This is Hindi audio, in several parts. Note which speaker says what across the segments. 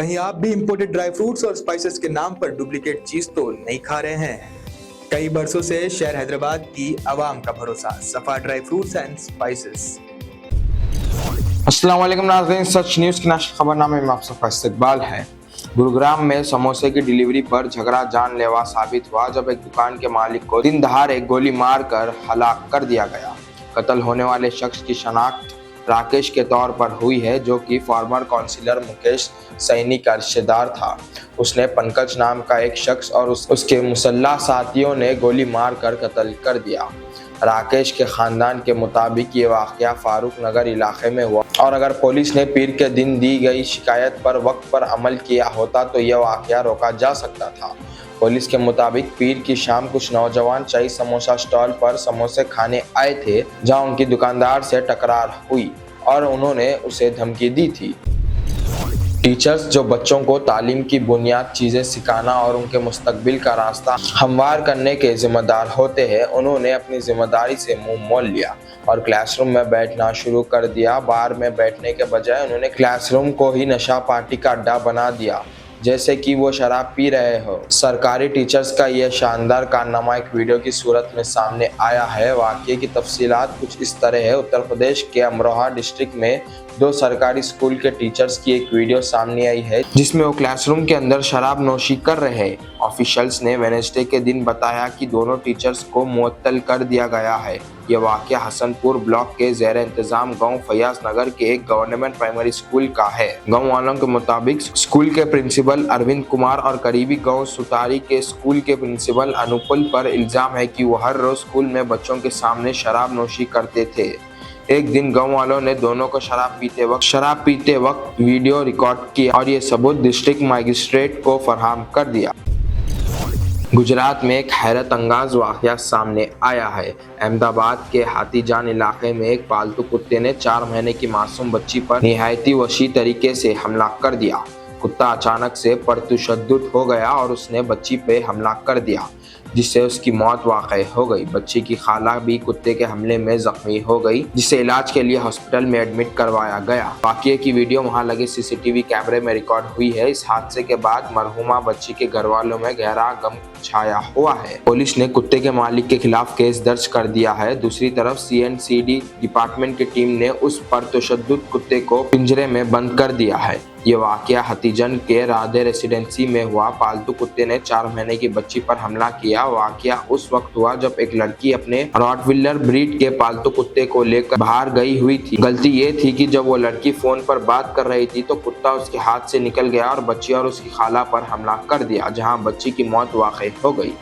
Speaker 1: कहीं आप भी इंपोर्टेड ड्राई फ्रूट्स और स्पाइसेस के नाम पर डुप्लीकेट चीज तो नहीं खा रहे हैं? कई बरसों से शहर हैदराबाद की आवाम का भरोसा सफा ड्राई फ्रूट्स एंड स्पाइसेस।
Speaker 2: अस्सलाम वालेकुम नाज़रीन, सच न्यूज़ के नाश्ता खबरनामे में आप सबका इस्तकबाल है। गुरुग्राम में समोसे की डिलीवरी पर झगड़ा जानलेवा साबित हुआ जब एक दुकान के मालिक को दिन दहाड़े गोली मारकर हलाक कर दिया गया। कत्ल होने वाले शख्स की शनाख्त राकेश के तौर पर हुई है, जो कि फॉर्मर काउंसिलर मुकेश सैनी का रिश्तेदार था। उसने पंकज नाम का एक शख्स और उसके मुसल्लह साथियों ने गोली मारकर कत्ल कर दिया। राकेश के खानदान के मुताबिक ये वाक़या फारूक नगर इलाके में हुआ और अगर पुलिस ने पीर के दिन दी गई शिकायत पर वक्त पर अमल किया होता तो यह वाक़या रोका जा सकता था। पुलिस के मुताबिक पीर की शाम कुछ नौजवान चाय समोसा स्टॉल पर समोसे खाने आए थे, जहां उनकी दुकानदार से टकरार हुई और उन्होंने उसे धमकी दी थी। टीचर्स जो बच्चों को तालीम की बुनियाद चीज़ें सिखाना और उनके मुस्तकबिल का रास्ता हमवार करने के जिम्मेदार होते हैं, उन्होंने अपनी जिम्मेदारी से मुंह मोड़ लिया और क्लासरूम में बैठना शुरू कर दिया। बार में बैठने के बजाय उन्होंने क्लासरूम को ही नशा पार्टी का अड्डा बना दिया, जैसे कि वो शराब पी रहे हो। सरकारी टीचर्स का यह शानदार कारनामा एक वीडियो की सूरत में सामने आया है। वाक़ये की तफसीलात कुछ इस तरह है। उत्तर प्रदेश के अमरोहा डिस्ट्रिक्ट में दो सरकारी स्कूल के टीचर्स की एक वीडियो सामने आई है, जिसमें वो क्लासरूम के अंदर शराब नोशी कर रहे हैं। ऑफिशियल्स ने वेडनेसडे के दिन बताया कि दोनों टीचर्स को मुअत्तल कर दिया गया है। यह वाक़या हसनपुर ब्लॉक के ज़ेर इंतजाम गांव फयाज नगर के एक गवर्नमेंट प्राइमरी स्कूल का है। गांव वालों के मुताबिक स्कूल के प्रिंसिपल अरविंद कुमार और करीबी गांव सुतारी के स्कूल के प्रिंसिपल अनुपल पर इल्जाम है कि वो हर रोज स्कूल में बच्चों के सामने शराब नोशी करते थे। एक दिन गांव वालों ने दोनों को शराब पीते वक्त वीडियो रिकॉर्ड किया और ये सबूत डिस्ट्रिक्ट मजिस्ट्रेट को फराहम कर दिया। गुजरात में एक हैरत अंगाज वाक़या सामने आया है। अहमदाबाद के हाथीजान इलाके में एक पालतू कुत्ते ने 4 महीने की मासूम बच्ची पर निहायती वसी तरीके से हमला कर दिया। कुत्ता अचानक से परतशद्दुद हो गया और उसने बच्ची पे हमला कर दिया, जिससे उसकी मौत वाक़ई हो गई। बच्ची की खाला भी कुत्ते के हमले में जख्मी हो गई, जिसे इलाज के लिए हॉस्पिटल में एडमिट करवाया गया। वाक़ये की वीडियो वहां लगे सीसीटीवी कैमरे में रिकॉर्ड हुई है। इस हादसे के बाद मरहुमा बच्ची के घर वालों में गहरा गम छाया हुआ है। पुलिस ने कुत्ते के मालिक के खिलाफ केस दर्ज कर दिया है। दूसरी तरफ CNCD डिपार्टमेंट की टीम ने उस परतशद्दुद कुत्ते को पिंजरे में बंद कर दिया है। ये वाक़या हतीजन के राधे रेसिडेंसी में हुआ। पालतू कुत्ते ने 4 महीने की बच्ची पर हमला किया। वाक़या उस वक्त हुआ जब एक लड़की अपने रॉटविलर ब्रीड के पालतू कुत्ते को लेकर बाहर गई हुई थी। गलती ये थी कि जब वो लड़की फोन पर बात कर रही थी तो कुत्ता उसके हाथ से निकल गया और बच्ची और उसकी खाला पर हमला कर दिया, जहां बच्ची की मौत वाक़ई हो गई।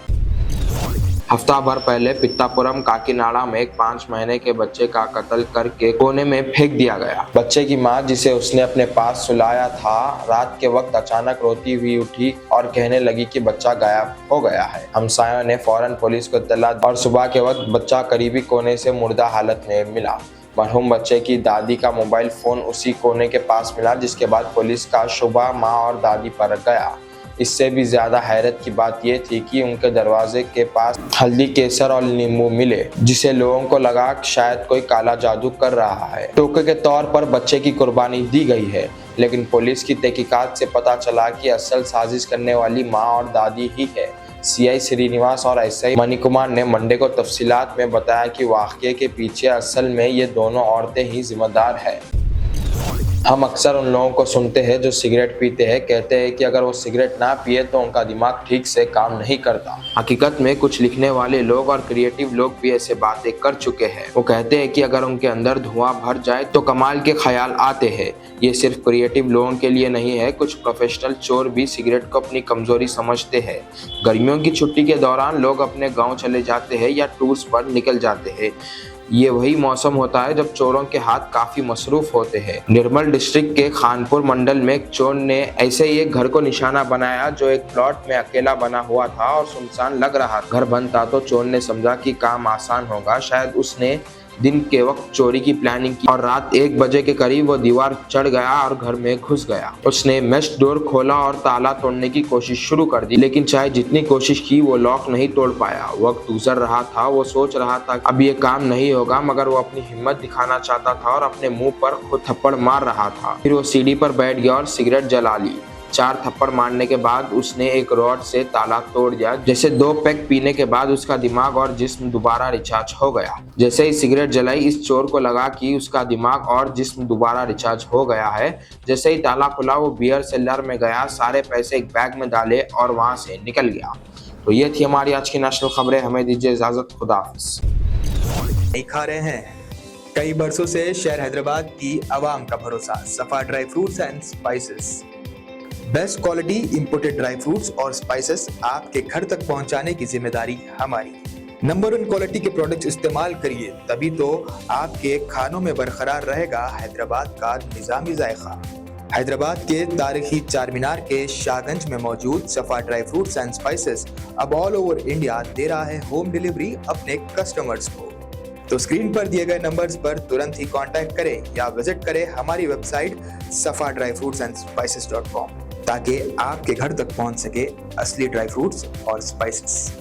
Speaker 2: हफ्ता भर पहले पित्तापुरम काकीनाडा में एक 5 महीने के बच्चे का कत्ल करके कोने में फेंक दिया गया। बच्चे की मां, जिसे उसने अपने पास सुलाया था, रात के वक्त अचानक रोती हुई उठी और कहने लगी कि बच्चा गायब हो गया है। हमसायों ने फौरन पुलिस को इत्तला और सुबह के वक्त बच्चा करीबी कोने से मुर्दा हालत में मिला। मरहूम बच्चे की दादी का मोबाइल फोन उसी कोने के पास मिला, जिसके बाद पुलिस का शुबा मां और दादी पर गया। इससे भी ज्यादा हैरत की बात यह थी कि उनके दरवाजे के पास हल्दी, केसर और नींबू मिले, जिसे लोगों को लगा कि शायद कोई काला जादू कर रहा है। टोके के तौर पर बच्चे की कुर्बानी दी गई है, लेकिन पुलिस की तहकीकात से पता चला कि असल साजिश करने वाली मां और दादी ही है। CI श्रीनिवास और SI मणिकुमार ने मंडे को तफसीलात में बताया कि वाक़ये के पीछे असल में ये दोनों औरतें ही जिम्मेदार है। हम अक्सर उन लोगों को सुनते हैं जो सिगरेट पीते हैं, कहते हैं कि अगर वो सिगरेट ना पिए तो उनका दिमाग ठीक से काम नहीं करता। हकीकत में कुछ लिखने वाले लोग और क्रिएटिव लोग भी ऐसे बातें कर चुके हैं। वो कहते हैं कि अगर उनके अंदर धुआं भर जाए तो कमाल के ख्याल आते हैं। ये सिर्फ क्रिएटिव लोगों के लिए नहीं है, कुछ प्रोफेशनल चोर भी सिगरेट को अपनी कमजोरी समझते हैं। गर्मियों की छुट्टी के दौरान लोग अपने गाँव चले जाते हैं या टूर्स पर निकल जाते हैं। ये वही मौसम होता है जब चोरों के हाथ काफी मसरूफ होते हैं। निर्मल डिस्ट्रिक्ट के खानपुर मंडल में एक चोर ने ऐसे ही एक घर को निशाना बनाया जो एक प्लॉट में अकेला बना हुआ था और सुनसान लग रहा था। घर बंद था तो चोर ने समझा कि काम आसान होगा। शायद उसने दिन के वक्त चोरी की प्लानिंग की और रात 1 बजे के करीब वो दीवार चढ़ गया और घर में घुस गया। उसने मेश डोर खोला और ताला तोड़ने की कोशिश शुरू कर दी, लेकिन चाहे जितनी कोशिश की वो लॉक नहीं तोड़ पाया। वक्त गुजर रहा था, वो सोच रहा था अब ये काम नहीं होगा, मगर वो अपनी हिम्मत दिखाना चाहता था और अपने मुंह पर खुद थप्पड़ मार रहा था। फिर वो सीढ़ी पर बैठ गया और सिगरेट जला ली। 4 थप्पड़ मारने के बाद उसने एक रॉड से ताला तोड़ दिया। जैसे 2 पैक पीने के बाद उसका दिमाग और जिस्म दोबारा रिचार्ज हो गया। जैसे ही सिगरेट जलाई, इस चोर को लगा कि उसका दिमाग और जिस्म दोबारा रिचार्ज हो गया है। जैसे ही ताला खुला, वो बियर सेलर में गया, सारे पैसे एक बैग में डाले और वहां से निकल गया। तो ये थी हमारी आज की नेशनल खबरें। हमें दीजिए इजाजत। खुदा हाफिज।
Speaker 1: नहीं खा रहे हैं। कई बरसों से शहर हैदराबाद की आवाम का भरोसा सफा dry fruits and spices. Best quality imported dry fruits और स्पाइसेस आपके घर तक पहुंचाने की जिम्मेदारी हमारी। नंबर 1 क्वालिटी के प्रोडक्ट्स इस्तेमाल करिए, तभी तो आपके खानों में बरकरार रहेगा हैदराबाद का निजामी जायका। हैदराबाद के तारीखी चार मीनार के शाहगंज में मौजूद सफा ड्राई फ्रूट्स एंड स्पाइसेस अब ऑल ओवर इंडिया दे रहा है होम डिलीवरी अपने कस्टमर्स को। तो स्क्रीन पर दिए गए नंबर्स पर तुरंत ही कांटेक्ट करें या विजिट करें हमारी वेबसाइट safadryfruitsandsspices.com ताकि आपके घर तक पहुंच सके असली ड्राई फ्रूट्स और स्पाइसेस।